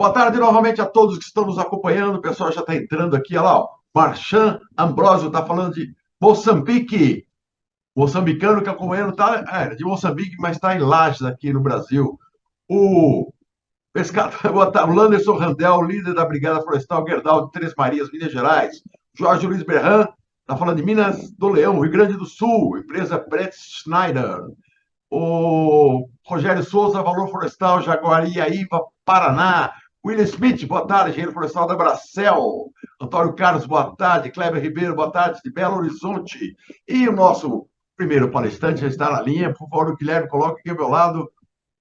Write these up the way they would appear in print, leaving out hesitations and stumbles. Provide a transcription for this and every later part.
Boa tarde novamente a todos que estão nos acompanhando. O pessoal já está entrando aqui. Olha lá, ó. Marchand Ambrosio está falando de Moçambique. Moçambicano que acompanhando está de Moçambique, mas está em Lages, aqui no Brasil. O pescador, o Landerson Randel, líder da Brigada Florestal Gerdau de Três Marias, Minas Gerais. Jorge Luiz Berran está falando de Minas do Leão, Rio Grande do Sul, empresa Brett Schneider. O Rogério Souza, Valor Florestal, Jaguariaíva, Paraná. William Smith, boa tarde, engenheiro florestal da Bracel. Antônio Carlos, boa tarde. Kleber Ribeiro, boa tarde, de Belo Horizonte. E o nosso primeiro palestrante já está na linha. Por favor, o Guilherme, coloque aqui ao meu lado.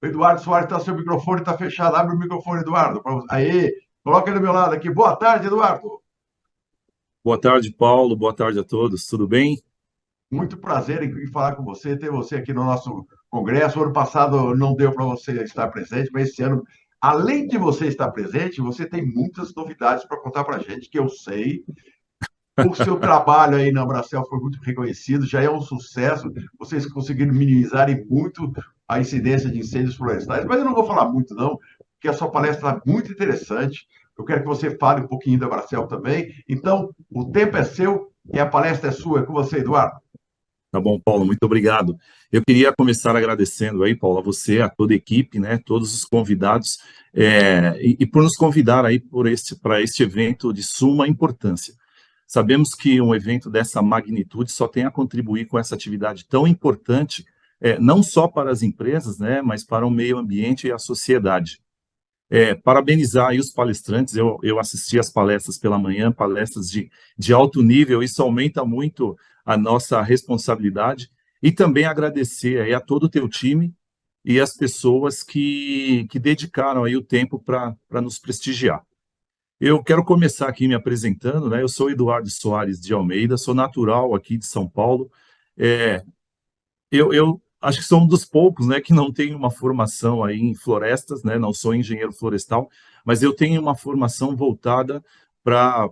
O Eduardo Soares, seu microfone está fechado. Abre o microfone, Eduardo. Aê, coloque ele ao meu lado aqui. Boa tarde, Eduardo. Boa tarde, Paulo. Boa tarde a todos. Tudo bem? Muito prazer em falar com você, ter você aqui no nosso congresso. O ano passado não deu para você estar presente, mas esse ano, além de você estar presente, você tem muitas novidades para contar para a gente, que eu sei. O seu trabalho aí na Bracel foi muito reconhecido, já é um sucesso. Vocês conseguiram minimizar muito a incidência de incêndios florestais, mas eu não vou falar muito, não, porque a sua palestra está muito interessante. Eu quero que você fale um pouquinho da Bracel também. Então, o tempo é seu e a palestra é sua. É com você, Eduardo. Tá bom, Paulo, muito obrigado. Eu queria começar agradecendo aí, Paulo, a você, a toda a equipe, né, todos os convidados, e por nos convidar aí para este evento de suma importância. Sabemos que um evento dessa magnitude só tem a contribuir com essa atividade tão importante, não só para as empresas, né, mas para o meio ambiente e a sociedade. Parabenizar aí os palestrantes, eu assisti as palestras pela manhã, palestras de alto nível, isso aumenta muito a nossa responsabilidade, e também agradecer aí a todo o teu time e as pessoas que dedicaram aí o tempo para nos prestigiar. Eu quero começar aqui me apresentando, né? Eu sou Eduardo Soares de Almeida, sou natural aqui de São Paulo. Eu acho que sou um dos poucos, né, que não tem uma formação aí em florestas, né? Não sou engenheiro florestal, mas eu tenho uma formação voltada para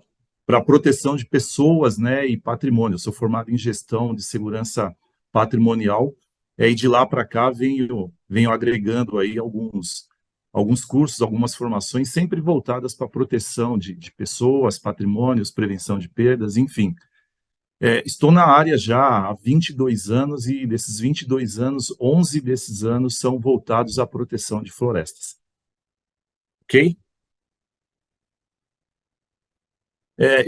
proteção de pessoas, né, e patrimônio. Eu sou formado em gestão de segurança patrimonial, e de lá para cá venho agregando aí alguns cursos, algumas formações, sempre voltadas para a proteção de pessoas, patrimônios, prevenção de perdas, enfim. Estou na área já há 22 anos, e desses 22 anos, 11 desses anos são voltados à proteção de florestas. Ok?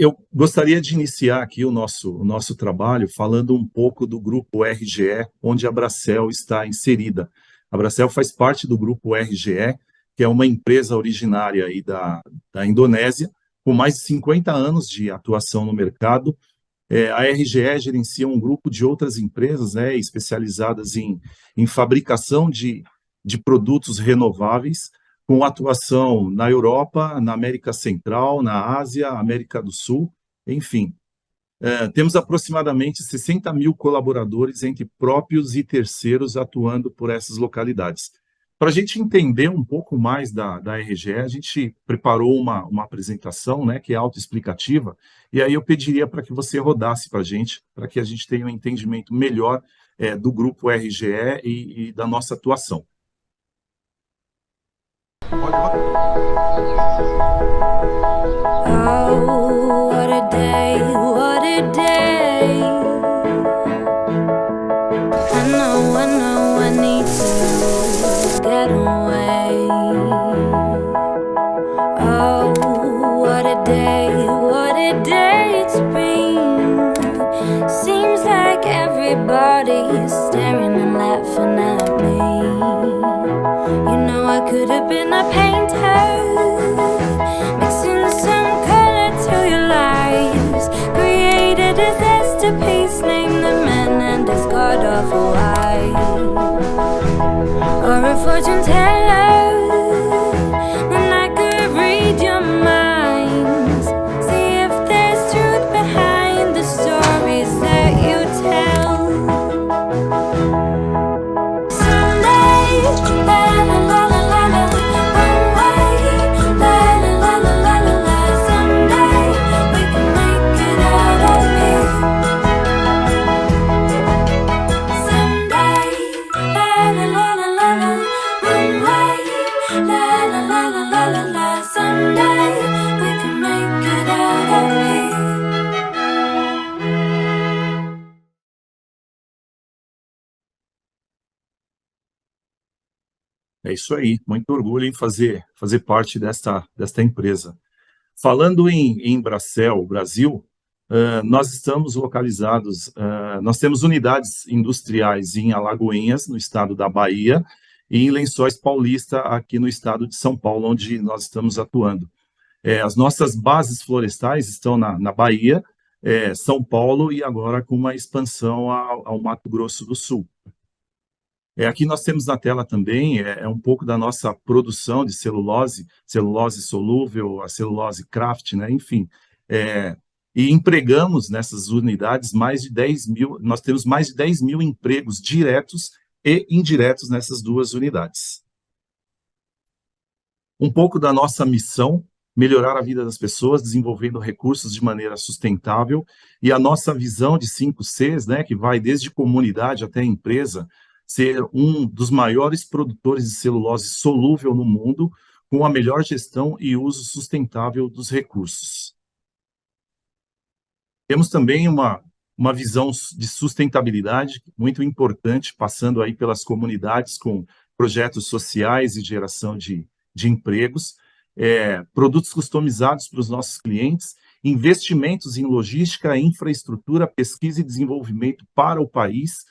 Eu gostaria de iniciar aqui o nosso trabalho falando um pouco do grupo RGE, onde a Bracel está inserida. A Bracel faz parte do grupo RGE, que é uma empresa originária aí da Indonésia, com mais de 50 anos de atuação no mercado. A RGE gerencia um grupo de outras empresas, né, especializadas em fabricação de produtos renováveis, com atuação na Europa, na América Central, na Ásia, América do Sul, enfim. Temos aproximadamente 60 mil colaboradores entre próprios e terceiros atuando por essas localidades. Para a gente entender um pouco mais da RGE, a gente preparou uma apresentação, né, que é autoexplicativa, e aí eu pediria para que você rodasse para que a gente tenha um entendimento melhor do grupo RGE e da nossa atuação. Oh, what a day, what a day. I know I need to get away. Oh, what a day it's been. Seems like everybody's staring and laughing at me. You know I could have been a painter, mixing some color to your lives. Created a masterpiece, named the man and his god of a wife. Or a fortune teller, then I could read your minds. See if there's truth behind the stories that you tell. Someday, la la la la la la, one way, la la la la la la la. Someday we can make it out of here. Someday, la la la la la la, one É isso aí, muito orgulho em fazer parte desta empresa. Falando em Bracell, Brasil, nós estamos localizados, nós temos unidades industriais em Alagoinhas, no estado da Bahia, e em Lençóis Paulista, aqui no estado de São Paulo, onde nós estamos atuando. As nossas bases florestais estão na Bahia, São Paulo e agora com uma expansão ao Mato Grosso do Sul. Aqui nós temos na tela também um pouco da nossa produção de celulose, celulose solúvel, a celulose craft, né? Enfim. E empregamos nessas unidades mais de 10 mil, nós temos mais de 10 mil empregos diretos e indiretos nessas duas unidades. Um pouco da nossa missão, melhorar a vida das pessoas, desenvolvendo recursos de maneira sustentável, e a nossa visão de 5 Cs, né, que vai desde comunidade até empresa, ser um dos maiores produtores de celulose solúvel no mundo, com a melhor gestão e uso sustentável dos recursos. Temos também uma visão de sustentabilidade muito importante, passando aí pelas comunidades com projetos sociais e geração de empregos, produtos customizados para os nossos clientes, investimentos em logística, infraestrutura, pesquisa e desenvolvimento para o país,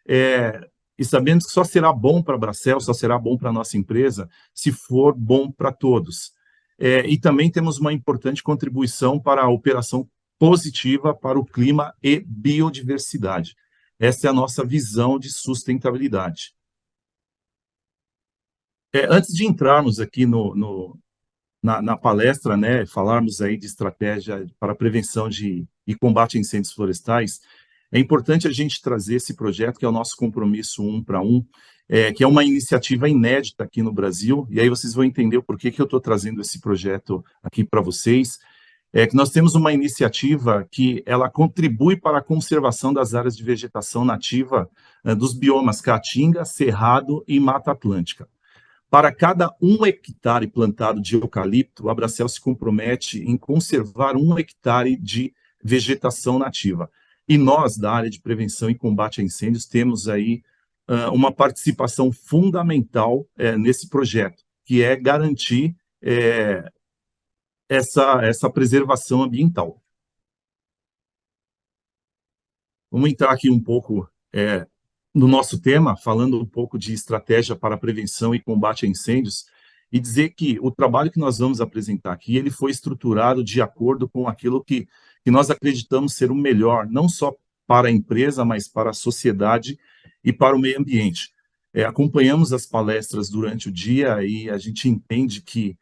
e sabendo que só será bom para a Bracell, só será bom para a nossa empresa, se for bom para todos. E também temos uma importante contribuição para a operação positiva para o clima e biodiversidade. Essa é a nossa visão de sustentabilidade. Antes de entrarmos aqui na palestra, né, falarmos aí de estratégia para prevenção e combate a incêndios florestais, é importante a gente trazer esse projeto, que é o nosso compromisso 1 para 1, que é uma iniciativa inédita aqui no Brasil, e aí vocês vão entender o porquê que eu estou trazendo esse projeto aqui para vocês, que nós temos uma iniciativa que ela contribui para a conservação das áreas de vegetação nativa dos biomas Caatinga, Cerrado e Mata Atlântica. Para cada 1 hectare plantado de eucalipto, a Bracell se compromete em conservar 1 hectare de vegetação nativa. E nós, da área de prevenção e combate a incêndios, temos aí uma participação fundamental nesse projeto, que é garantir essa preservação ambiental. Vamos entrar aqui um pouco no nosso tema, falando um pouco de estratégia para prevenção e combate a incêndios, e dizer que o trabalho que nós vamos apresentar aqui, ele foi estruturado de acordo com aquilo que nós acreditamos ser o melhor, não só para a empresa, mas para a sociedade e para o meio ambiente. Acompanhamos as palestras durante o dia e a gente entende que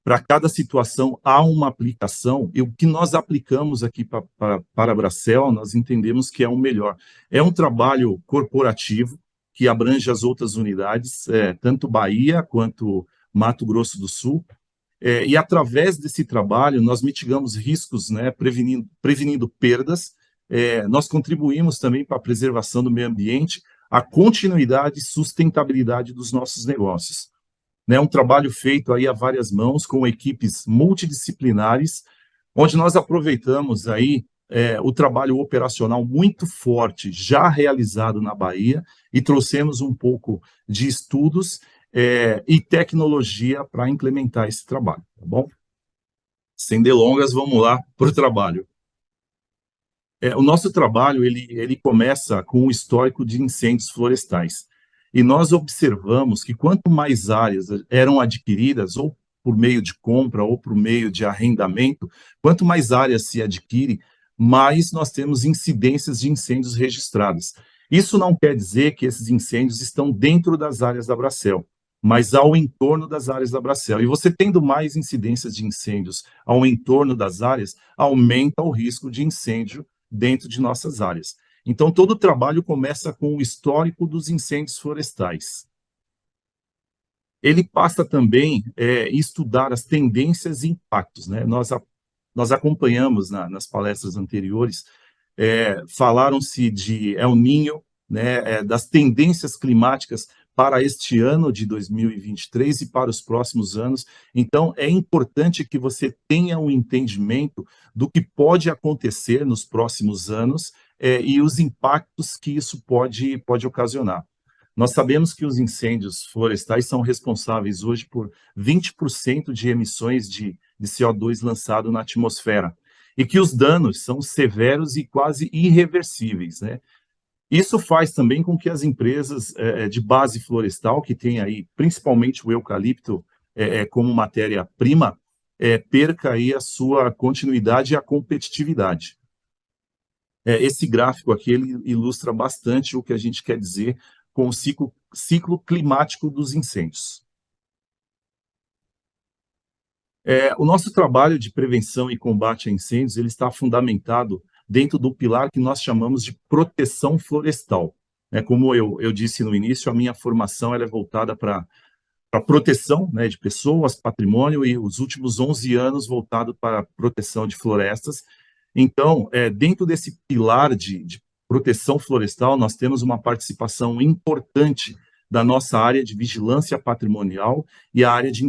para cada situação há uma aplicação, e o que nós aplicamos aqui para a Bracell, nós entendemos que é o melhor. É um trabalho corporativo, que abrange as outras unidades, tanto Bahia quanto Mato Grosso do Sul, e através desse trabalho nós mitigamos riscos, né, prevenindo perdas, nós contribuímos também para a preservação do meio ambiente, a continuidade e sustentabilidade dos nossos negócios. Um trabalho feito aí a várias mãos, com equipes multidisciplinares, onde nós aproveitamos aí o trabalho operacional muito forte, já realizado na Bahia, e trouxemos um pouco de estudos e tecnologia para implementar esse trabalho, tá bom? Sem delongas, vamos lá para o trabalho. O nosso trabalho, ele começa com o histórico de incêndios florestais. E nós observamos que quanto mais áreas eram adquiridas, ou por meio de compra, ou por meio de arrendamento, quanto mais áreas se adquire, mais nós temos incidências de incêndios registradas. Isso não quer dizer que esses incêndios estão dentro das áreas da Bracell, mas ao entorno das áreas da Bracell. E você tendo mais incidências de incêndios ao entorno das áreas, aumenta o risco de incêndio dentro de nossas áreas. Então, todo o trabalho começa com o histórico dos incêndios florestais. Ele passa também a estudar as tendências e impactos, né? Nós acompanhamos nas palestras anteriores, falaram-se de El Niño, né, das tendências climáticas para este ano de 2023 e para os próximos anos. Então, é importante que você tenha um entendimento do que pode acontecer nos próximos anos, e os impactos que isso pode ocasionar. Nós sabemos que os incêndios florestais são responsáveis hoje por 20% de emissões de CO2 lançado na atmosfera, e que os danos são severos e quase irreversíveis, né? Isso faz também com que as empresas de base florestal, que tem aí principalmente o eucalipto como matéria-prima, perca aí a sua continuidade e a competitividade. Esse gráfico aqui ele ilustra bastante o que a gente quer dizer com o ciclo climático dos incêndios. O nosso trabalho de prevenção e combate a incêndios ele está fundamentado dentro do pilar que nós chamamos de proteção florestal. Como eu disse no início, a minha formação ela é voltada para a proteção, né, de pessoas, patrimônio, e os últimos 11 anos voltado para a proteção de florestas. Então, dentro desse pilar de proteção florestal, nós temos uma participação importante da nossa área de vigilância patrimonial e a área de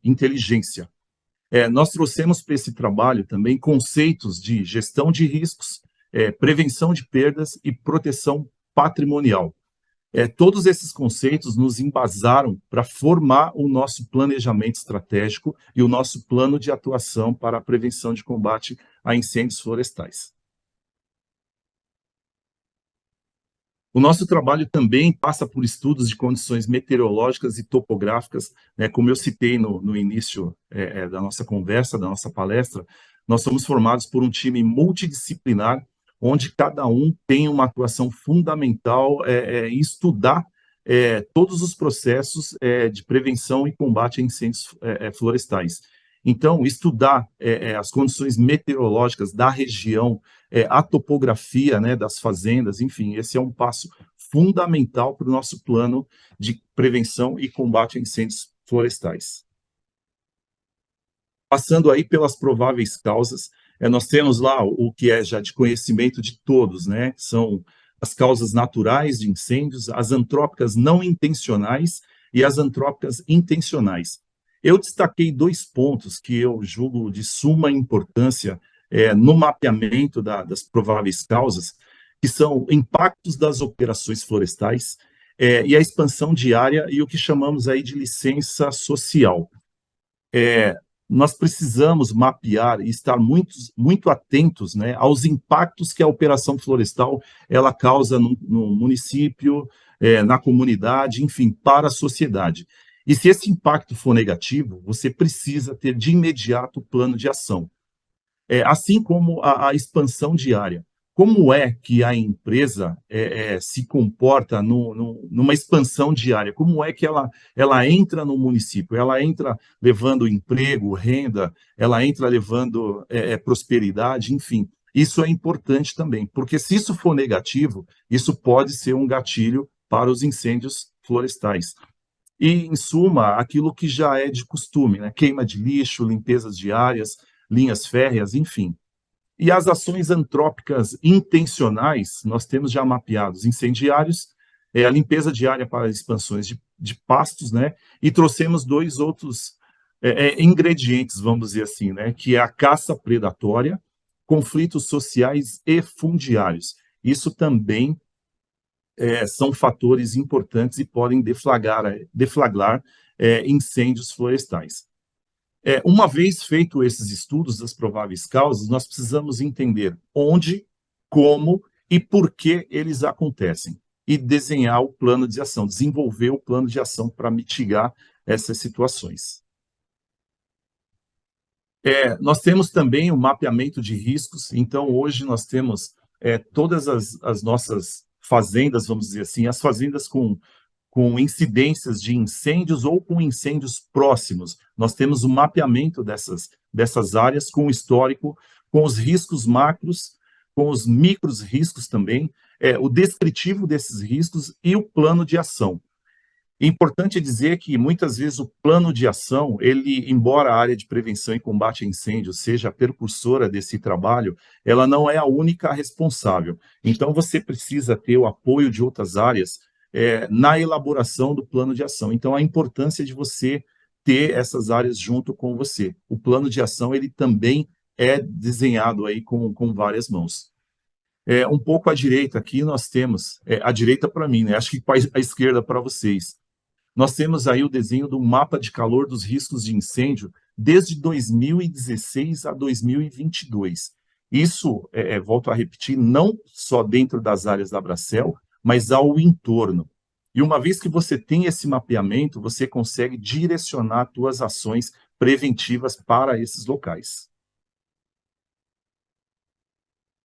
inteligência. Nós trouxemos para esse trabalho também conceitos de gestão de riscos, prevenção de perdas e proteção patrimonial. Todos esses conceitos nos embasaram para formar o nosso planejamento estratégico e o nosso plano de atuação para a prevenção de combate a incêndios florestais. O nosso trabalho também passa por estudos de condições meteorológicas e topográficas, né? Como eu citei no início da nossa conversa, da nossa palestra, nós somos formados por um time multidisciplinar, onde cada um tem uma atuação fundamental em estudar todos os processos de prevenção e combate a incêndios florestais. Então, estudar as condições meteorológicas da região, a topografia, né, das fazendas, enfim, esse é um passo fundamental para o nosso plano de prevenção e combate a incêndios florestais. Passando aí pelas prováveis causas, nós temos lá o que é já de conhecimento de todos, né? São as causas naturais de incêndios, as antrópicas não intencionais e as antrópicas intencionais. Eu destaquei 2 pontos que eu julgo de suma importância no mapeamento das prováveis causas, que são impactos das operações florestais e a expansão de área e o que chamamos aí de licença social. Nós precisamos mapear e estar muito atentos, né, aos impactos que a operação florestal ela causa no município, na comunidade, enfim, para a sociedade. E se esse impacto for negativo, você precisa ter de imediato o plano de ação. Assim como a expansão de área. Como é que a empresa se comporta numa expansão de área? Como é que ela entra no município? Ela entra levando emprego, renda, ela entra levando prosperidade, enfim. Isso é importante também, porque se isso for negativo, isso pode ser um gatilho para os incêndios florestais. E, em suma, aquilo que já é de costume, né? Queima de lixo, limpezas de áreas, linhas férreas, enfim. E as ações antrópicas intencionais, nós temos já mapeados incendiários, a limpeza de área para expansões de pastos, né? E trouxemos 2 outros ingredientes, vamos dizer assim, né? Que é a caça predatória, conflitos sociais e fundiários. Isso também são fatores importantes e podem deflagrar incêndios florestais. Uma vez feito esses estudos das prováveis causas, nós precisamos entender onde, como e por que eles acontecem e desenhar o plano de ação, desenvolver o plano de ação para mitigar essas situações. Nós temos também o mapeamento de riscos, então hoje nós temos todas as nossas fazendas, vamos dizer assim, as fazendas com incidências de incêndios ou com incêndios próximos. Nós temos o mapeamento dessas áreas com o histórico, com os riscos macros, com os micros riscos também, o descritivo desses riscos e o plano de ação. É importante dizer que, muitas vezes, o plano de ação, embora a área de prevenção e combate a incêndios seja a percursora desse trabalho, ela não é a única responsável. Então, você precisa ter o apoio de outras áreas na elaboração do plano de ação. Então, a importância de você ter essas áreas junto com você. O plano de ação, ele também é desenhado aí com várias mãos. Um pouco à direita aqui nós temos, à direita para mim, né? Acho que à esquerda para vocês. Nós temos aí o desenho do mapa de calor dos riscos de incêndio desde 2016 a 2022. Isso, volto a repetir, não só dentro das áreas da Abracel, mas ao entorno. E uma vez que você tem esse mapeamento, você consegue direcionar suas ações preventivas para esses locais.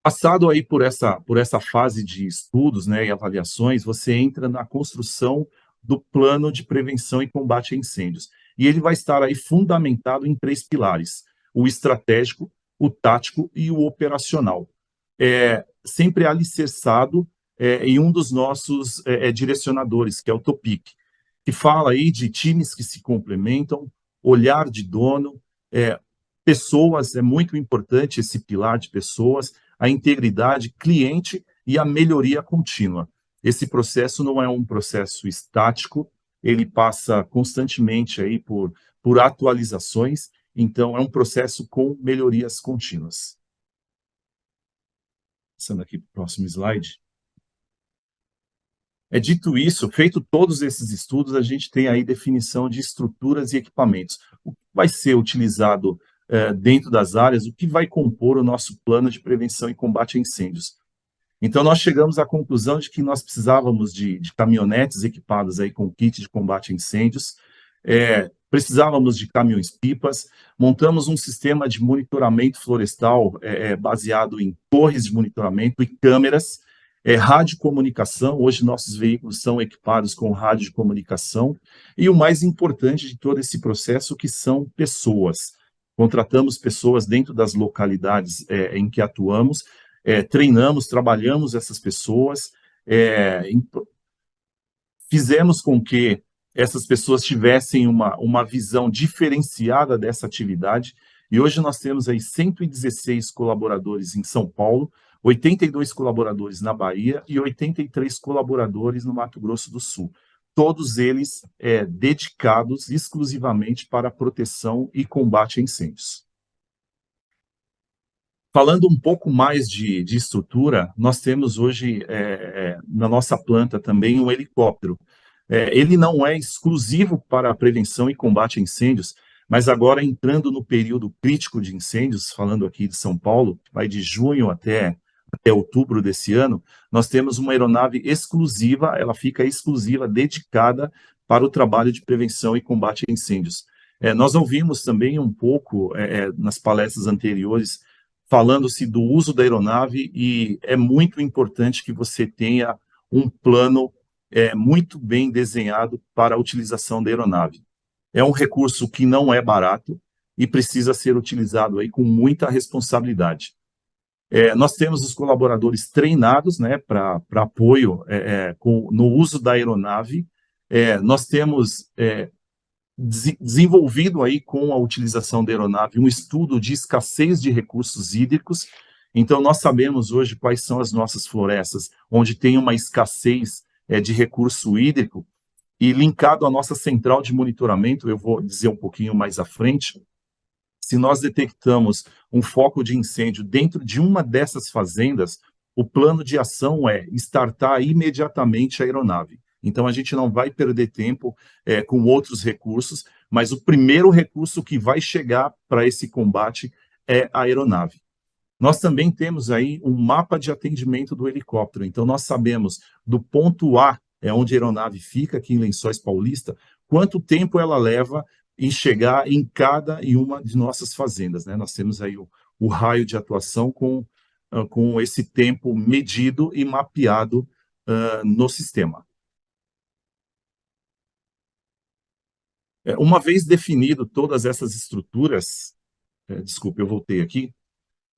Passado aí por essa fase de estudos, né, e avaliações, você entra na construção do plano de prevenção e combate a incêndios. E ele vai estar aí fundamentado em 3 pilares: o estratégico, o tático e o operacional. Sempre alicerçado em um dos nossos direcionadores, que é o TOPIC, que fala aí de times que se complementam, olhar de dono, pessoas, é muito importante esse pilar de pessoas, a integridade, cliente e a melhoria contínua. Esse processo não é um processo estático, ele passa constantemente aí por atualizações, então é um processo com melhorias contínuas. Passando aqui para o próximo slide. Dito isso, feito todos esses estudos, a gente tem aí definição de estruturas e equipamentos. O que vai ser utilizado dentro das áreas, o que vai compor o nosso plano de prevenção e combate a incêndios. Então, nós chegamos à conclusão de que nós precisávamos de caminhonetes equipadas aí com kit de combate a incêndios, precisávamos de caminhões-pipas, montamos um sistema de monitoramento florestal baseado em torres de monitoramento e câmeras, radiocomunicação. Hoje nossos veículos são equipados com rádio de comunicação, e o mais importante de todo esse processo, que são pessoas. Contratamos pessoas dentro das localidades em que atuamos, treinamos, trabalhamos essas pessoas, fizemos com que essas pessoas tivessem uma visão diferenciada dessa atividade, e hoje nós temos aí 116 colaboradores em São Paulo, 82 colaboradores na Bahia e 83 colaboradores no Mato Grosso do Sul. Todos eles dedicados exclusivamente para a proteção e combate a incêndios. Falando um pouco mais de estrutura, nós temos hoje na nossa planta também um helicóptero. Ele não é exclusivo para a prevenção e combate a incêndios, mas agora entrando no período crítico de incêndios, falando aqui de São Paulo, vai de junho até outubro desse ano, nós temos uma aeronave exclusiva, ela fica exclusiva, dedicada para o trabalho de prevenção e combate a incêndios. Nós ouvimos também um pouco nas palestras anteriores, falando-se do uso da aeronave, e é muito importante que você tenha um plano muito bem desenhado para a utilização da aeronave. É um recurso que não é barato e precisa ser utilizado aí com muita responsabilidade. Nós temos os colaboradores treinados, né, para apoio no uso da aeronave. Nós temos desenvolvido aí com a utilização da aeronave um estudo de escassez de recursos hídricos. Então, nós sabemos hoje quais são as nossas florestas, onde tem uma escassez de recurso hídrico, e linkado à nossa central de monitoramento, eu vou dizer um pouquinho mais à frente, se nós detectamos um foco de incêndio dentro de uma dessas fazendas, o plano de ação é startar imediatamente a aeronave. Então, a gente não vai perder tempo com outros recursos, mas o primeiro recurso que vai chegar para esse combate é a aeronave. Nós também temos aí um mapa de atendimento do helicóptero. Então, nós sabemos do ponto A, onde a aeronave fica, aqui em Lençóis Paulista, quanto tempo ela leva em chegar em cada e uma de nossas fazendas, né? Nós temos aí o raio de atuação com esse tempo medido e mapeado no sistema. Uma vez definido todas essas estruturas, desculpe, eu voltei aqui.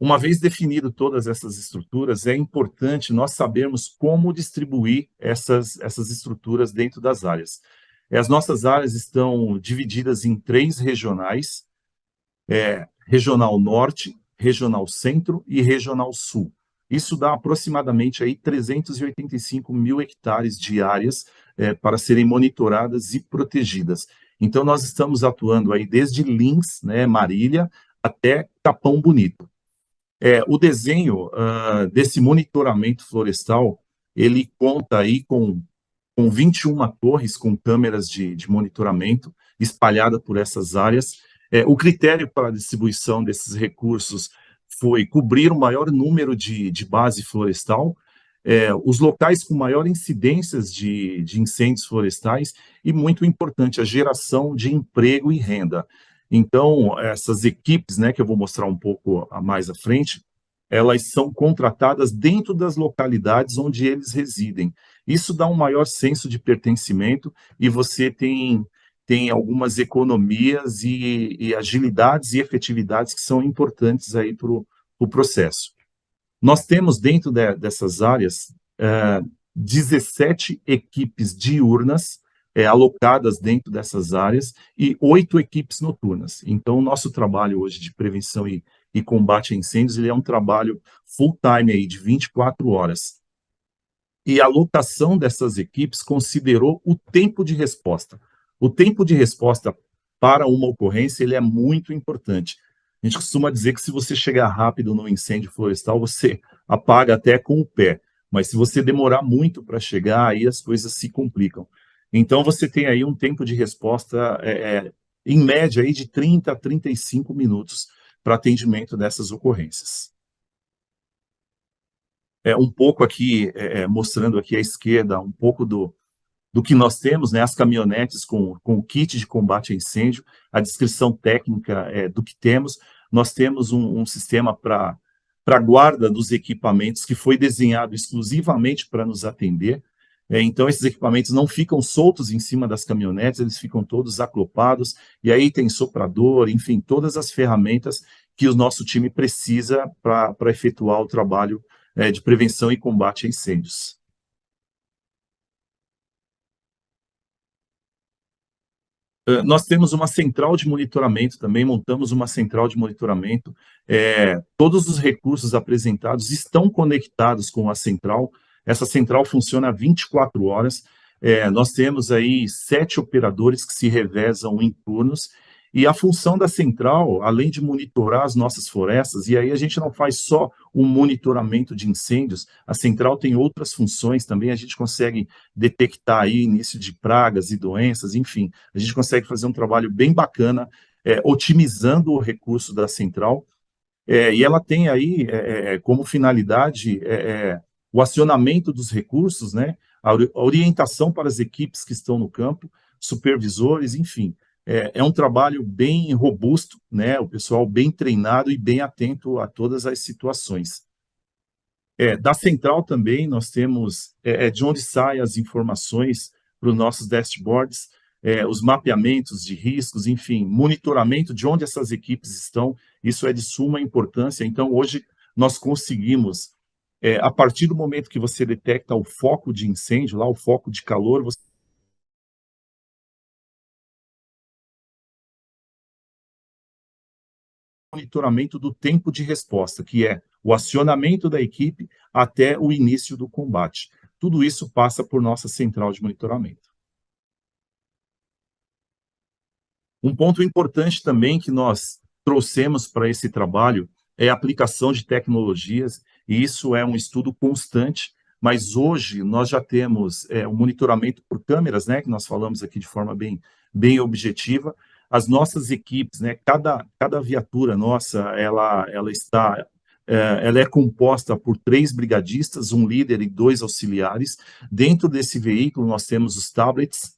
Uma vez definido todas essas estruturas, é importante nós sabermos como distribuir essas estruturas dentro das áreas. As nossas áreas estão divididas em 3 regionais, Regional Norte, Regional Centro e Regional Sul. Isso dá aproximadamente aí 385 mil hectares de áreas para serem monitoradas e protegidas. Então, nós estamos atuando aí desde Lins, né, Marília, até Capão Bonito. O desenho desse monitoramento florestal, ele conta aí com 21 torres com câmeras de monitoramento espalhadas por essas áreas. O critério para a distribuição desses recursos foi cobrir o maior número de base florestal, os locais com maior incidências de incêndios florestais e, muito importante, a geração de emprego e renda. Então, essas equipes, né, que eu vou mostrar um pouco a mais à frente, elas são contratadas dentro das localidades onde eles residem. Isso dá um maior senso de pertencimento e você tem algumas economias e agilidades e efetividades que são importantes aí para o processo. Nós temos dentro dessas áreas 17 equipes diurnas alocadas dentro dessas áreas e 8 equipes noturnas. Então, o nosso trabalho hoje de prevenção e combate a incêndios, ele é um trabalho full-time aí, de 24 horas. E a alocação dessas equipes considerou o tempo de resposta. O tempo de resposta para uma ocorrência, ele é muito importante. A gente costuma dizer que se você chegar rápido no incêndio florestal, você apaga até com o pé. Mas se você demorar muito para chegar, aí as coisas se complicam. Então, você tem aí um tempo de resposta, em média, aí de 30 a 35 minutos para atendimento dessas ocorrências. Um pouco aqui, mostrando aqui à esquerda, um pouco do que nós temos, né, as caminhonetes com o kit de combate a incêndio, a descrição técnica do que temos. Nós temos um sistema para guarda dos equipamentos que foi desenhado exclusivamente para nos atender. Então, esses equipamentos não ficam soltos em cima das caminhonetes, eles ficam todos aclopados, e aí tem soprador, enfim, todas as ferramentas que o nosso time precisa para efetuar o trabalho de prevenção e combate a incêndios. Nós temos uma central de monitoramento também, montamos uma central de monitoramento. Todos os recursos apresentados estão conectados com a central. Essa central funciona 24 horas. Nós temos aí 7 operadores que se revezam em turnos. E a função da central, além de monitorar as nossas florestas, e aí a gente não faz só o monitoramento de incêndios, a central tem outras funções também, a gente consegue detectar aí início de pragas e doenças, enfim, a gente consegue fazer um trabalho bem bacana, otimizando o recurso da central, e ela tem aí como finalidade o acionamento dos recursos, né, a orientação para as equipes que estão no campo, supervisores, enfim. É um trabalho bem robusto, né? O pessoal bem treinado e bem atento a todas as situações. Da central também nós temos de onde saem as informações para os nossos dashboards, os mapeamentos de riscos, enfim, monitoramento de onde essas equipes estão, isso é de suma importância. Então, hoje, nós conseguimos, a partir do momento que você detecta o foco de incêndio, lá o foco de calor, você monitoramento do tempo de resposta, que é o acionamento da equipe até o início do combate. Tudo isso passa por nossa central de monitoramento. Um ponto importante também que nós trouxemos para esse trabalho é a aplicação de tecnologias, e isso é um estudo constante, mas hoje nós já temos o monitoramento por câmeras, né, que nós falamos aqui de forma bem objetiva. As nossas equipes, né, cada viatura nossa, ela é composta por 3 brigadistas, um líder e 2 auxiliares. Dentro desse veículo nós temos os tablets.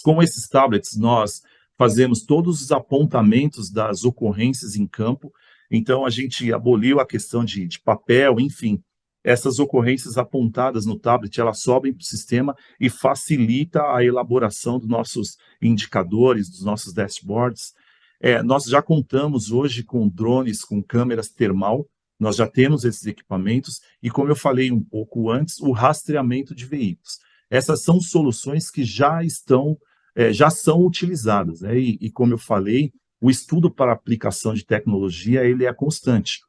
Com esses tablets nós fazemos todos os apontamentos das ocorrências em campo. Então a gente aboliu a questão de papel, enfim. Essas ocorrências apontadas no tablet, elas sobem para o sistema e facilita a elaboração dos nossos indicadores, dos nossos dashboards. Nós já contamos hoje com drones, com câmeras termal, nós já temos esses equipamentos, e como eu falei um pouco antes, o rastreamento de veículos. Essas são soluções que já são utilizadas, né? E como eu falei, o estudo para aplicação de tecnologia, ele é constante.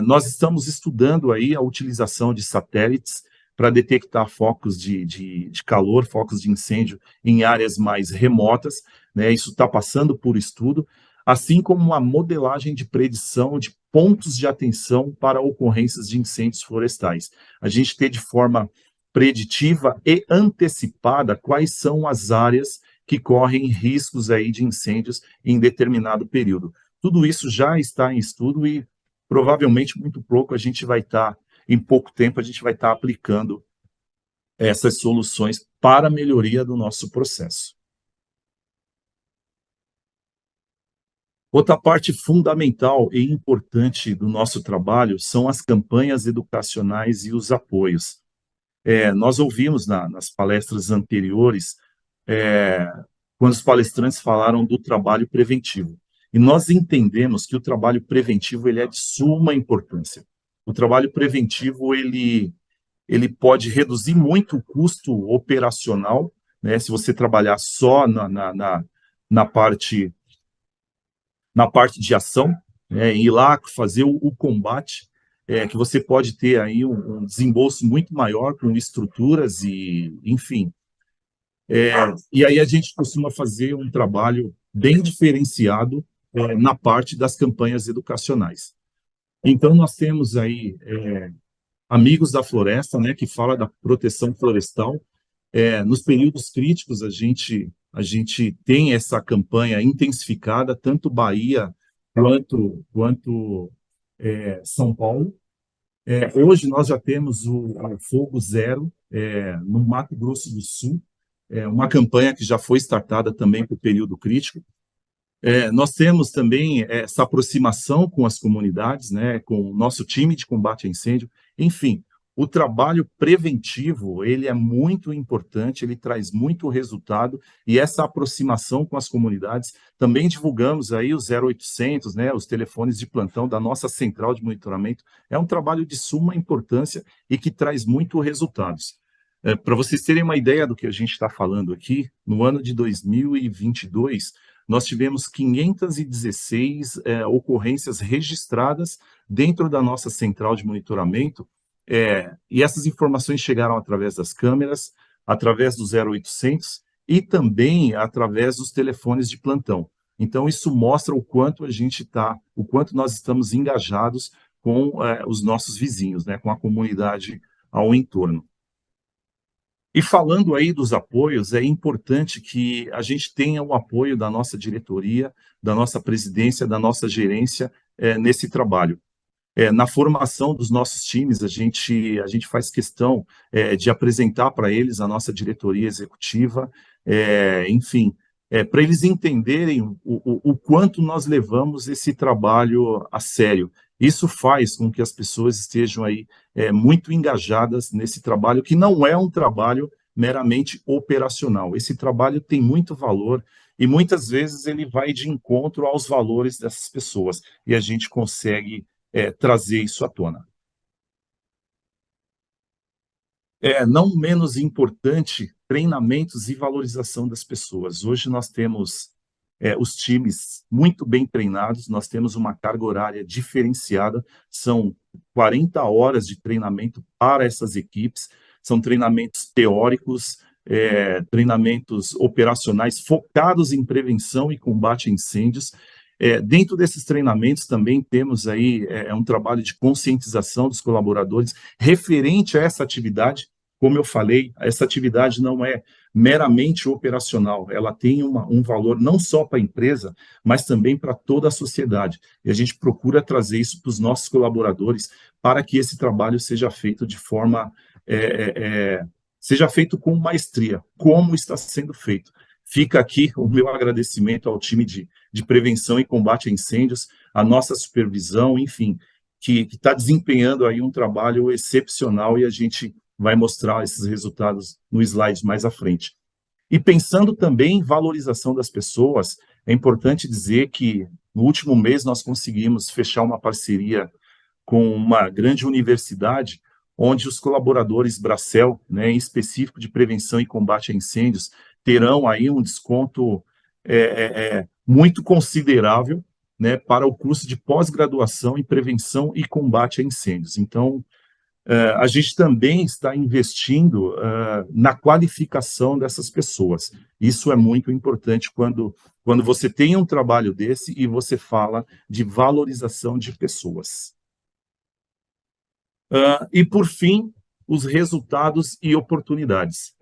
Nós estamos estudando aí a utilização de satélites para detectar focos de calor, focos de incêndio em áreas mais remotas, né? Isso está passando por estudo, assim como uma modelagem de predição de pontos de atenção para ocorrências de incêndios florestais. A gente ter de forma preditiva e antecipada quais são as áreas que correm riscos aí de incêndios em determinado período. Tudo isso já está em estudo e provavelmente muito pouco a gente vai estar, em pouco tempo, a gente vai estar aplicando essas soluções para a melhoria do nosso processo. Outra parte fundamental e importante do nosso trabalho são as campanhas educacionais e os apoios. Nós ouvimos nas palestras anteriores, quando os palestrantes falaram do trabalho preventivo. E nós entendemos que o trabalho preventivo ele é de suma importância. O trabalho preventivo ele pode reduzir muito o custo operacional, né, se você trabalhar só na parte de ação, ir lá fazer o combate, que você pode ter aí um desembolso muito maior com estruturas e, enfim. E aí a gente costuma fazer um trabalho bem diferenciado na parte das campanhas educacionais. Então, nós temos aí Amigos da Floresta, né, que fala da proteção florestal. Nos períodos críticos, a gente tem essa campanha intensificada, tanto Bahia quanto São Paulo. Hoje nós já temos o Fogo Zero no Mato Grosso do Sul, uma campanha que já foi startada também para o período crítico. Nós temos também essa aproximação com as comunidades, né, com o nosso time de combate a incêndio. Enfim, o trabalho preventivo, ele é muito importante, ele traz muito resultado, e essa aproximação com as comunidades, também divulgamos aí o 0800, né, os telefones de plantão da nossa central de monitoramento, é um trabalho de suma importância e que traz muito resultados. Para vocês terem uma ideia do que a gente está falando aqui, no ano de 2022, nós tivemos 516 ocorrências registradas dentro da nossa central de monitoramento, e essas informações chegaram através das câmeras, através do 0800 e também através dos telefones de plantão. Então, isso mostra o quanto o quanto nós estamos engajados com os nossos vizinhos, né, com a comunidade ao entorno. E falando aí dos apoios, é importante que a gente tenha o apoio da nossa diretoria, da nossa presidência, da nossa gerência nesse trabalho. Na formação dos nossos times, a gente faz questão de apresentar para eles a nossa diretoria executiva, enfim, para eles entenderem o quanto nós levamos esse trabalho a sério. Isso faz com que as pessoas estejam aí muito engajadas nesse trabalho, que não é um trabalho meramente operacional. Esse trabalho tem muito valor e muitas vezes ele vai de encontro aos valores dessas pessoas, e a gente consegue trazer isso à tona. Não menos importante, treinamentos e valorização das pessoas. Hoje nós temos os times muito bem treinados, nós temos uma carga horária diferenciada, são 40 horas de treinamento para essas equipes, são treinamentos teóricos, treinamentos operacionais focados em prevenção e combate a incêndios. Dentro desses treinamentos também temos aí um trabalho de conscientização dos colaboradores referente a essa atividade. Como eu falei, essa atividade não é meramente operacional, ela tem um valor não só para a empresa, mas também para toda a sociedade. E a gente procura trazer isso para os nossos colaboradores para que esse trabalho seja feito de forma, seja feito com maestria, como está sendo feito. Fica aqui o meu agradecimento ao time de prevenção e combate a incêndios, a nossa supervisão, enfim, que está desempenhando aí um trabalho excepcional, e a gente vai mostrar esses resultados no slide mais à frente. E pensando também em valorização das pessoas, é importante dizer que no último mês nós conseguimos fechar uma parceria com uma grande universidade, onde os colaboradores Bracel, né, em específico de prevenção e combate a incêndios, terão aí um desconto muito considerável, né, para o curso de pós-graduação em prevenção e combate a incêndios. Então, A gente também está investindo na qualificação dessas pessoas. Isso é muito importante quando você tem um trabalho desse e você fala de valorização de pessoas. E, por fim, os resultados e oportunidades.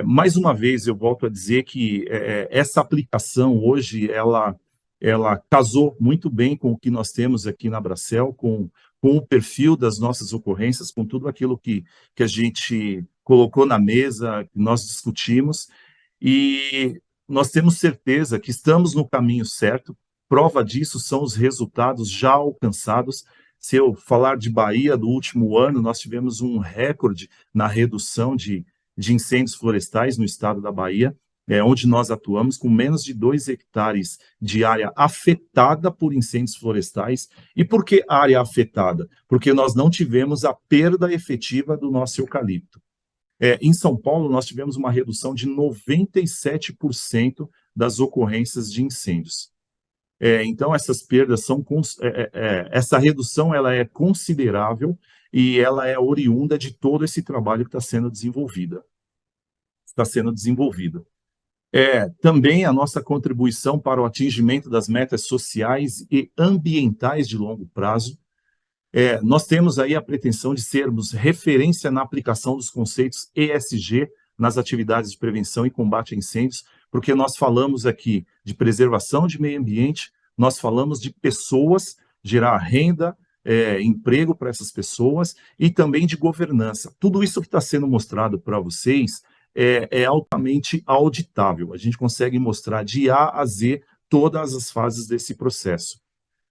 Mais uma vez, eu volto a dizer que essa aplicação hoje, ela casou muito bem com o que nós temos aqui na Abracel, com o perfil das nossas ocorrências, com tudo aquilo que a gente colocou na mesa, que nós discutimos, e nós temos certeza que estamos no caminho certo. Prova disso são os resultados já alcançados. Se eu falar de Bahia, do último ano, nós tivemos um recorde na redução de incêndios florestais no estado da Bahia, onde nós atuamos, com menos de 2 hectares de área afetada por incêndios florestais. E por que área afetada? Porque nós não tivemos a perda efetiva do nosso eucalipto. Em São Paulo, nós tivemos uma redução de 97% das ocorrências de incêndios. Então, essas perdas são... essa redução ela é considerável e ela é oriunda de todo esse trabalho que está sendo desenvolvido. Também a nossa contribuição para o atingimento das metas sociais e ambientais de longo prazo. Nós temos aí a pretensão de sermos referência na aplicação dos conceitos ESG nas atividades de prevenção e combate a incêndios, porque nós falamos aqui de preservação de meio ambiente, nós falamos de pessoas, gerar renda, emprego para essas pessoas e também de governança. Tudo isso que está sendo mostrado para vocês é altamente auditável. A gente consegue mostrar de A a Z todas as fases desse processo.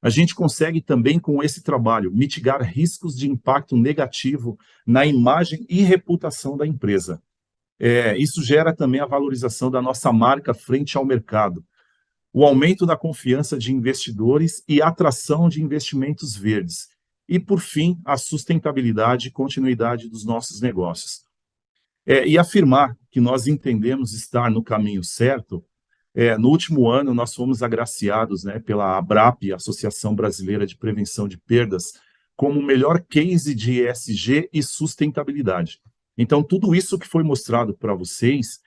A gente consegue também, com esse trabalho, mitigar riscos de impacto negativo na imagem e reputação da empresa. Isso gera também a valorização da nossa marca frente ao mercado, o aumento da confiança de investidores e atração de investimentos verdes. E, por fim, a sustentabilidade e continuidade dos nossos negócios. E afirmar que nós entendemos estar no caminho certo. No último ano, nós fomos agraciados, pela ABRAP, Associação Brasileira de Prevenção de Perdas, como o melhor case de ESG e sustentabilidade. Então, tudo isso que foi mostrado para vocês,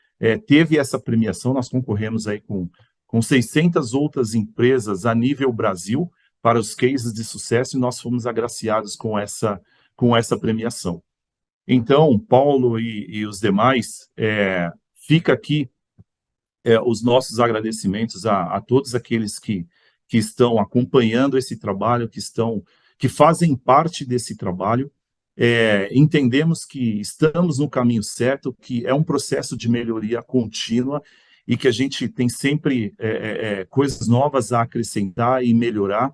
teve essa premiação. Nós concorremos aí com 600 outras empresas a nível Brasil para os cases de sucesso, e nós fomos agraciados com essa premiação. Então, Paulo e os demais, fica aqui os nossos agradecimentos a todos aqueles que estão acompanhando esse trabalho, que fazem parte desse trabalho. Entendemos que estamos no caminho certo, que é um processo de melhoria contínua e que a gente tem sempre coisas novas a acrescentar e melhorar.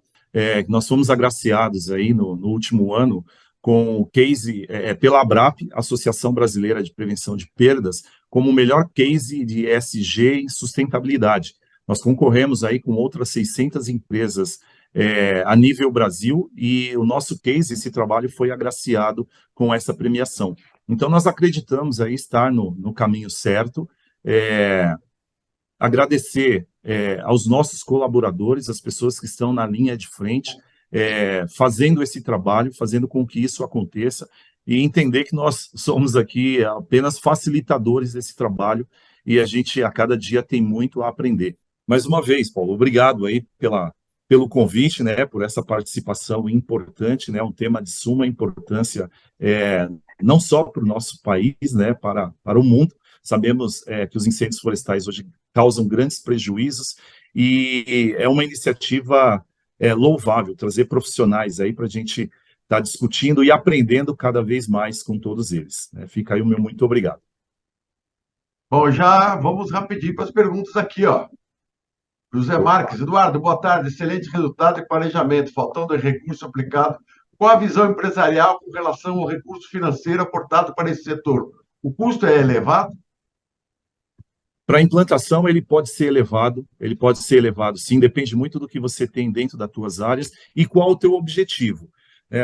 Nós fomos agraciados aí no último ano com o case pela ABRAP, Associação Brasileira de Prevenção de Perdas, como o melhor case de ESG e sustentabilidade. Nós concorremos aí com outras 600 empresas a nível Brasil, e o nosso case, esse trabalho, foi agraciado com essa premiação. Então, nós acreditamos aí estar no caminho certo. Agradecer aos nossos colaboradores, as pessoas que estão na linha de frente, fazendo esse trabalho, fazendo com que isso aconteça, e entender que nós somos aqui apenas facilitadores desse trabalho, e a gente, a cada dia, tem muito a aprender. Mais uma vez, Paulo, obrigado aí pelo convite, por essa participação importante, um tema de suma importância, não só para o nosso país, para o mundo. Sabemos que os incêndios florestais hoje causam grandes prejuízos, e é uma iniciativa louvável trazer profissionais aí para a gente estar discutindo e aprendendo cada vez mais com todos eles. Fica aí o meu muito obrigado. Bom, já vamos rapidinho para as perguntas aqui, ó. José Marques, Eduardo, boa tarde, excelente resultado e planejamento, faltando recurso aplicado. Qual a visão empresarial com relação ao recurso financeiro aportado para esse setor? O custo é elevado? Para a implantação, ele pode ser elevado, sim, depende muito do que você tem dentro das tuas áreas e qual o teu objetivo.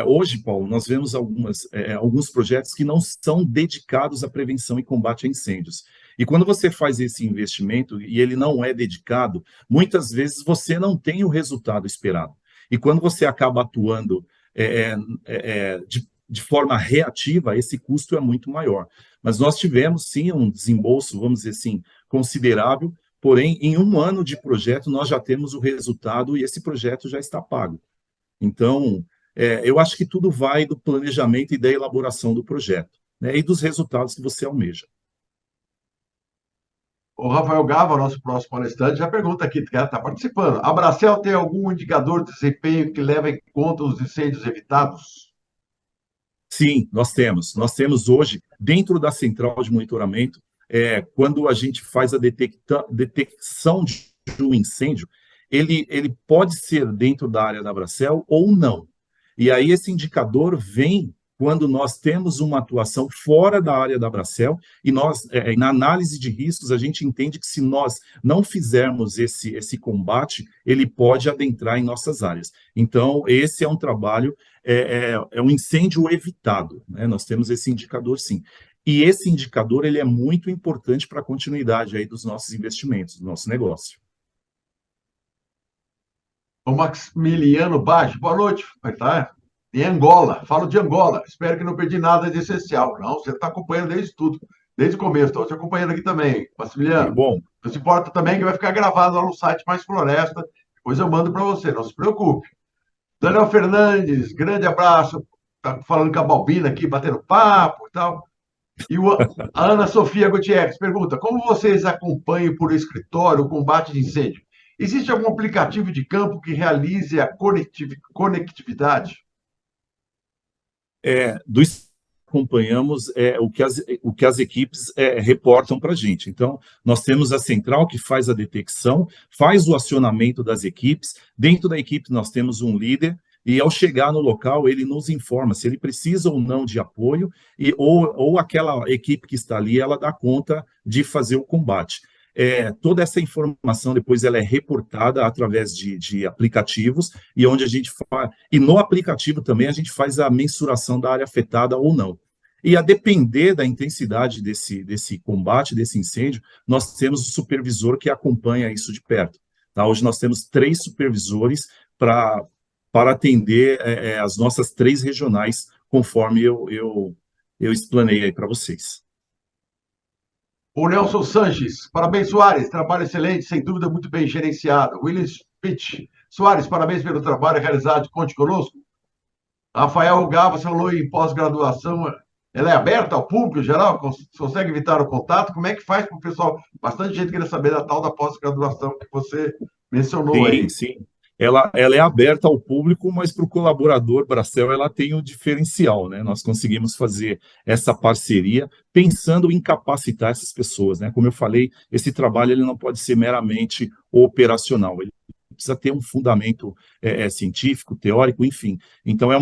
Hoje, Paulo, nós vemos alguns projetos que não são dedicados à prevenção e combate a incêndios. E quando você faz esse investimento e ele não é dedicado, muitas vezes você não tem o resultado esperado. E quando você acaba atuando de forma reativa, esse custo é muito maior. Mas nós tivemos, sim, um desembolso, vamos dizer assim, considerável, porém, em um ano de projeto, nós já temos o resultado e esse projeto já está pago. Então, eu acho que tudo vai do planejamento e da elaboração do projeto, né, e dos resultados que você almeja. O Rafael Gava, nosso próximo palestrante, já pergunta aqui, que está participando. A Bracell tem algum indicador de desempenho que leva em conta os incêndios evitados? Sim, nós temos. Nós temos hoje, dentro da central de monitoramento, quando a gente faz a detecção de um incêndio, ele pode ser dentro da área da Bracell ou não. E aí esse indicador vem quando nós temos uma atuação fora da área da Bracell, e nós, na análise de riscos, a gente entende que se nós não fizermos esse combate, ele pode adentrar em nossas áreas. Então, esse é um trabalho, é um incêndio evitado, né? Nós temos esse indicador, sim. E esse indicador, ele é muito importante para a continuidade aí dos nossos investimentos, do nosso negócio. O Maximiliano Baggio, boa noite. Como tá? Em Angola, falo de Angola. Espero que não perdi nada de essencial. Não, você está acompanhando desde tudo, desde o começo. Estou te acompanhando aqui também, Maximiliano. Que bom. Não se importa também que vai ficar gravado lá no site Mais Floresta. Depois eu mando para você, não se preocupe. Daniel Fernandes, grande abraço. Está falando com a Balbina aqui, batendo papo e tal. E a Ana Sofia Gutierrez pergunta: como vocês acompanham por escritório o combate de incêndio? Existe algum aplicativo de campo que realize a conectividade? Acompanhamos o que as equipes reportam para a gente. Então, nós temos a central que faz a detecção, faz o acionamento das equipes. Dentro da equipe, nós temos um líder, e ao chegar no local, ele nos informa se ele precisa ou não de apoio, ou aquela equipe que está ali, ela dá conta de fazer o combate. Toda essa informação depois ela é reportada através de aplicativos, e onde a gente faz, e no aplicativo também a gente faz a mensuração da área afetada ou não. E a depender da intensidade desse combate, desse incêndio, nós temos o supervisor que acompanha isso de perto. Tá? Hoje nós temos 3 supervisores para atender as nossas 3 regionais, conforme eu explanei aí para vocês. O Nelson Sanches, parabéns, Soares, trabalho excelente, sem dúvida, muito bem gerenciado. Willis Pitt, Soares, parabéns pelo trabalho realizado, conte conosco. Rafael Gava falou em pós-graduação, ela é aberta ao público em geral, consegue evitar o contato? Como é que faz para o pessoal? Bastante gente queria saber da tal da pós-graduação que você mencionou aí. Sim. Ela é aberta ao público, mas para o colaborador Bracell ela tem um diferencial, né? Nós conseguimos fazer essa parceria pensando em capacitar essas pessoas, né? Como eu falei, esse trabalho ele não pode ser meramente operacional, ele precisa ter um fundamento científico, teórico, enfim. Então é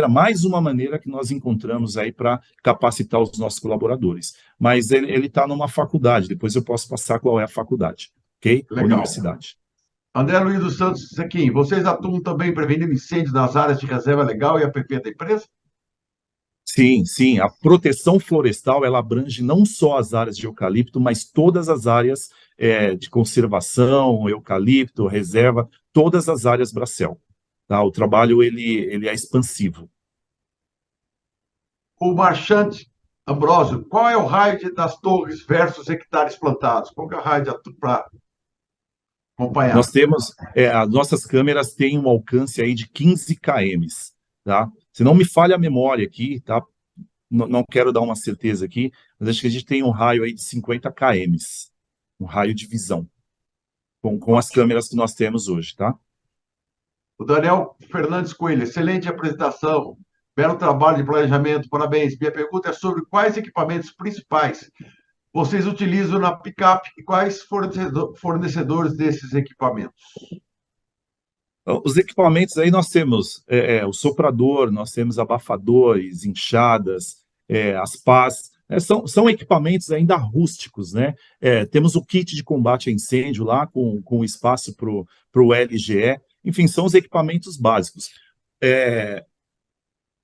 mais uma maneira que nós encontramos aí para capacitar os nossos colaboradores. Mas ele está numa faculdade, depois eu posso passar qual é a faculdade, ok? Legal. Universidade. André Luiz dos Santos Sequim, vocês atuam também prevenindo incêndios nas áreas de reserva legal e APP da empresa? Sim. A proteção florestal, ela abrange não só as áreas de eucalipto, mas todas as áreas de conservação, eucalipto, reserva, todas as áreas Bracell. Tá? O trabalho, ele é expansivo. O Marchante Ambrósio, qual é o raio das torres versus hectares plantados? Qual que é o raio para acompanhar? Nós temos, as nossas câmeras têm um alcance aí de 15 km, tá? Se não me falha a memória aqui, tá? Não quero dar uma certeza aqui, mas acho que a gente tem um raio aí de 50 km, um raio de visão, com as câmeras que nós temos hoje, tá? O Daniel Fernandes Coelho, excelente apresentação, belo trabalho de planejamento, parabéns. Minha pergunta é sobre quais equipamentos principais vocês utilizam na picape e quais fornecedores desses equipamentos? Os equipamentos aí nós temos o soprador, nós temos abafadores, enxadas, as pás, são equipamentos ainda rústicos, né? Temos o kit de combate a incêndio lá, com espaço para o LGE, enfim, são os equipamentos básicos.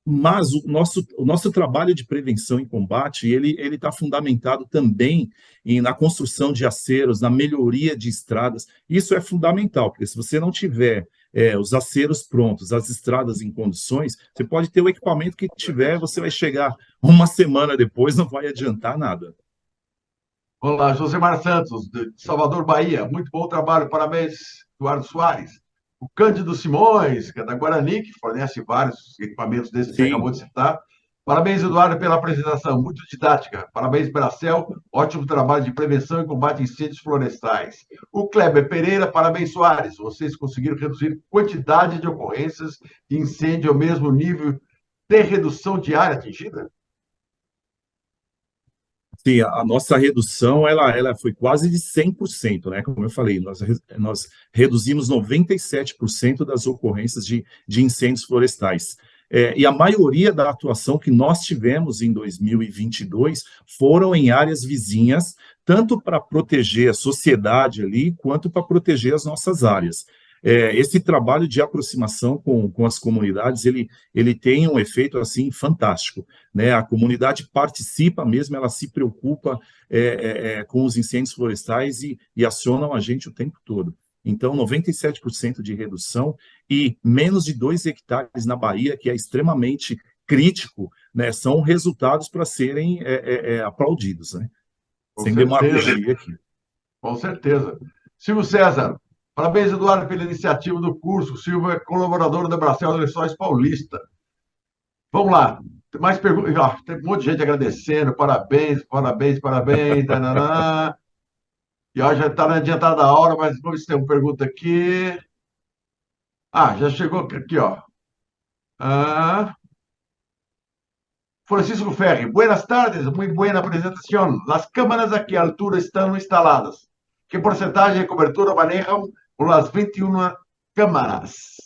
Mas o nosso trabalho de prevenção e combate, ele está fundamentado também na construção de aceros, na melhoria de estradas. Isso é fundamental, porque se você não tiver os aceros prontos, as estradas em condições, você pode ter o equipamento que tiver, você vai chegar uma semana depois, não vai adiantar nada. Vamos lá, Josemar Santos, de Salvador, Bahia. Muito bom trabalho, parabéns, Eduardo Soares. O Cândido Simões, que é da Guarani, que fornece vários equipamentos desses que você acabou Sim, de citar. Parabéns, Eduardo, pela apresentação, muito didática. Parabéns, Bracel, ótimo trabalho de prevenção e combate a incêndios florestais. O Kleber Pereira, parabéns, Soares. Vocês conseguiram reduzir quantidade de ocorrências de incêndio ao mesmo nível de redução de área atingida? sim, a nossa redução ela foi quase de 100%, né? Como eu falei, nós reduzimos 97% das ocorrências de incêndios florestais. E a maioria da atuação que nós tivemos em 2022 foram em áreas vizinhas, tanto para proteger a sociedade ali, quanto para proteger as nossas áreas. Esse trabalho de aproximação com as comunidades, ele tem um efeito, assim, fantástico, né? A comunidade participa mesmo, ela se preocupa com os incêndios florestais e acionam a gente o tempo todo. Então, 97% de redução e menos de 2 hectares na Bahia, que é extremamente crítico, né? São resultados para serem aplaudidos, né? Com Sem certeza, demagogia aqui. com certeza. Silvio César, parabéns, Eduardo, pela iniciativa do curso. O Silvio é colaborador da Bracel Lençóis Paulista. Vamos lá. Tem mais perguntas. Tem um monte de gente agradecendo. Parabéns, parabéns, parabéns. Taraná. E ó, já está na adiantada da hora, mas vamos ver se tem uma pergunta aqui. Já chegou aqui, ó. Ah, Francisco Ferri. Buenas tardes, muy buena presentación. Las cámaras a qué altura están instaladas? ¿Qué porcentaje de cobertura manejan con las 21 cámaras?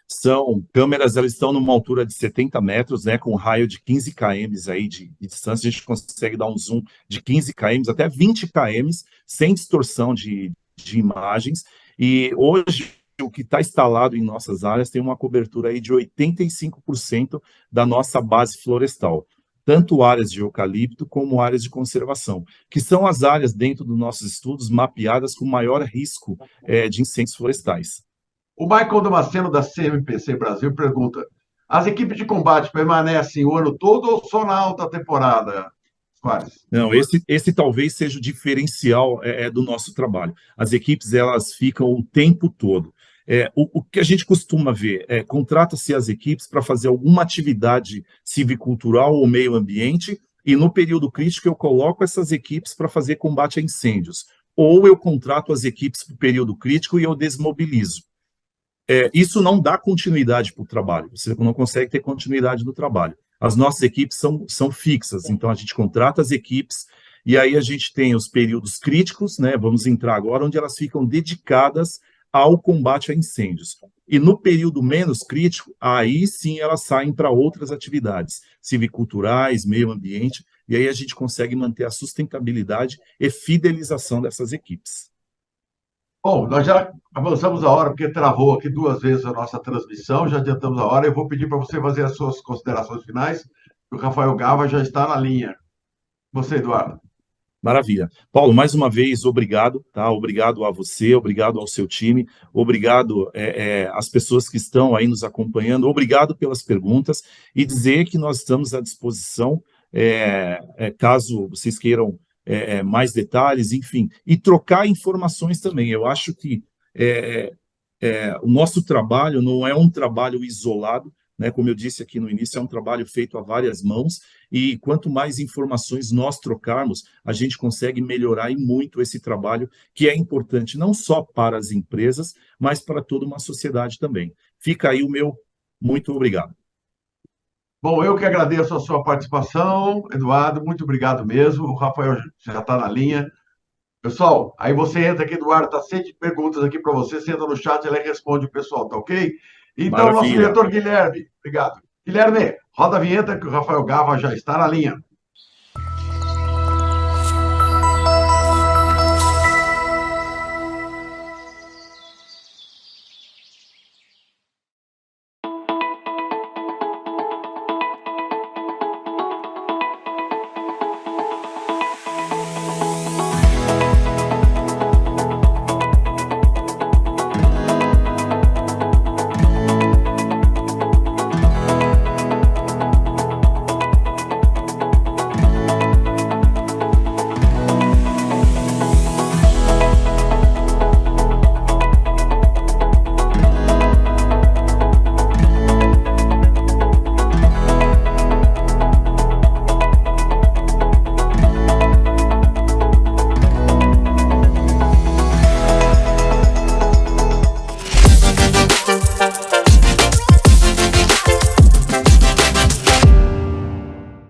São câmeras, elas estão numa altura de 70 metros, né, com um raio de 15 km aí de distância. A gente consegue dar um zoom de 15 km até 20 km, sem distorção de imagens. E hoje, o que está instalado em nossas áreas tem uma cobertura aí de 85% da nossa base florestal. Tanto áreas de eucalipto como áreas de conservação, que são as áreas dentro dos nossos estudos mapeadas com maior risco de incêndios florestais. O Michael Damasceno, da CMPC Brasil, pergunta: as equipes de combate permanecem o ano todo ou só na alta temporada, Soares? Não, esse talvez seja o diferencial do nosso trabalho. As equipes, elas ficam o tempo todo. O que a gente costuma ver contrata-se as equipes para fazer alguma atividade civicultural ou meio ambiente, e no período crítico eu coloco essas equipes para fazer combate a incêndios. Ou eu contrato as equipes para o período crítico e eu desmobilizo. Isso não dá continuidade para o trabalho, você não consegue ter continuidade no trabalho. As nossas equipes são fixas, então a gente contrata as equipes e aí a gente tem os períodos críticos, né? Vamos entrar agora, onde elas ficam dedicadas ao combate a incêndios. E no período menos crítico, aí sim elas saem para outras atividades, civiculturais, meio ambiente, e aí a gente consegue manter a sustentabilidade e fidelização dessas equipes. Bom, nós já avançamos a hora, porque travou aqui 2 vezes a nossa transmissão, já adiantamos a hora. Eu vou pedir para você fazer as suas considerações finais, o Rafael Gava já está na linha. Você, Eduardo. Maravilha. Paulo, mais uma vez, obrigado, tá? Obrigado a você, obrigado ao seu time, obrigado às pessoas que estão aí nos acompanhando, obrigado pelas perguntas, e dizer que nós estamos à disposição, caso vocês queiram mais detalhes, enfim, e trocar informações também. Eu acho que o nosso trabalho não é um trabalho isolado, né? Como eu disse aqui no início, é um trabalho feito a várias mãos, e quanto mais informações nós trocarmos, a gente consegue melhorar e muito esse trabalho, que é importante não só para as empresas, mas para toda uma sociedade também. Fica aí o meu muito obrigado. Bom, eu que agradeço a sua participação, Eduardo, muito obrigado mesmo. O Rafael já está na linha. Pessoal, aí você entra aqui, Eduardo, está cheio de perguntas aqui para você, você entra no chat, ele responde o pessoal, tá ok? Então, Maravilha. nosso diretor Guilherme, obrigado. Guilherme, roda a vinheta que o Rafael Gava já está na linha.